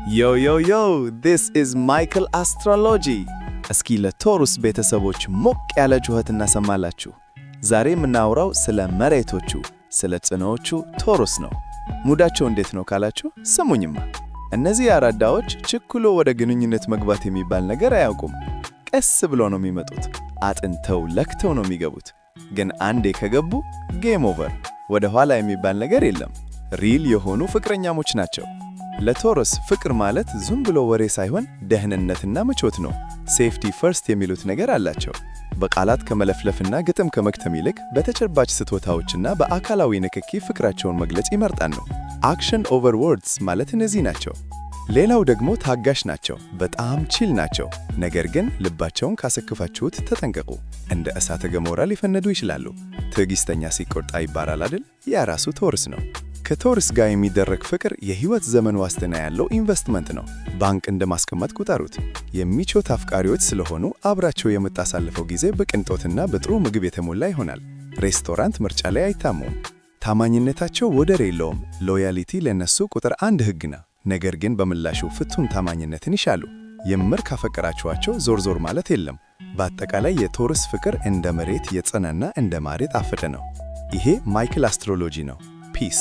Yo, this is Michael Astrology. እስኪ ለቶሩስ ቤተሰቦች ሞቅ ያለ ጩኸት እናሰማላችሁ። ዛሬ የምናወራው ስለ መሬቶቹ፣ ስለ ጽኖዎቹ ቶሩስ ነው። ሙዳቸው እንዴት ነው ካላችሁ ስሙኝማ። እነዚህ አራዳዎች ችኩሎ ወደ ግንኙነት መግባት የሚባል ነገር አያውቁም። ቀስ ብሎ ነው የሚመጡት። አጥንተው ለክተው ነው የሚገቡት። ግን አንዴ ከገቡ ጌም ኦቨር፣ ወደ ኋላ የሚባል ነገር የለም። ሪል የሆኑ ፍቅረኛሞች ናቸው። ለቶሩስ ፍቅር ማለት ዝም ብሎ ወሬ ሳይሆን ደህንነትና ምቾት ነው። ሴፍቲ ፈርስት የሚሉት ነገር አላቸው። በቃላት ከመለፍለፍና ግጥም ከመክተም ይልቅ በተጨባጭ ስጦታዎችና በአካላዊ ንክኪ ፍቅራቸውን መግለጽ ይመርጣሉ። አክሽን ኦቨር ወርድስ ማለት እነዚህ ናቸው። ሌላው ደግሞ ታጋሽ ናቸው። በጣም ቺል ናቸው። ነገር ግን ልባቸውን ካሰክፋችሁት ተጠንቀቁ። እንደ እሳተ ገሞራ ሊፈነዱ ይችላሉ። ትዕግስተኛ ሲቆጣ ይባላል አይደል? ያ ራሱ ቶሩስ ነው። ከቶሩስ ጋር የሚደረግ ፍቅር የህይወት ዘመን ዋስትና ያለው ኢንቨስትመንት ነው። ባንክ እንደማስቀመጥ ቁጠሩት። የሚቾት አፍቃሪዎች ስለሆኑ አብራቸው የምታሳልፈው ጊዜ በቅንጦትና በጥሩ ምግብ የተሞላ ይሆናል። ሬስቶራንት ምርጫ ላይ አይታሙም። ታማኝነታቸው ወደር የለውም። ሎያሊቲ ለነሱ ቁጥር 1 ህግ ነው። ነገር ግን በምላሹ ፍቱን ታማኝነትን ይሻሉ። የምር ካፈቀራችኋቸው ዞር ማለት የለም። በአጠቃላይ የቶሩስ ፍቅር እንደ መሬት የጸናና እንደ ማር የጣፈጠ ነው። ይሄ ማይክል አስትሮሎጂ ነው። ፒስ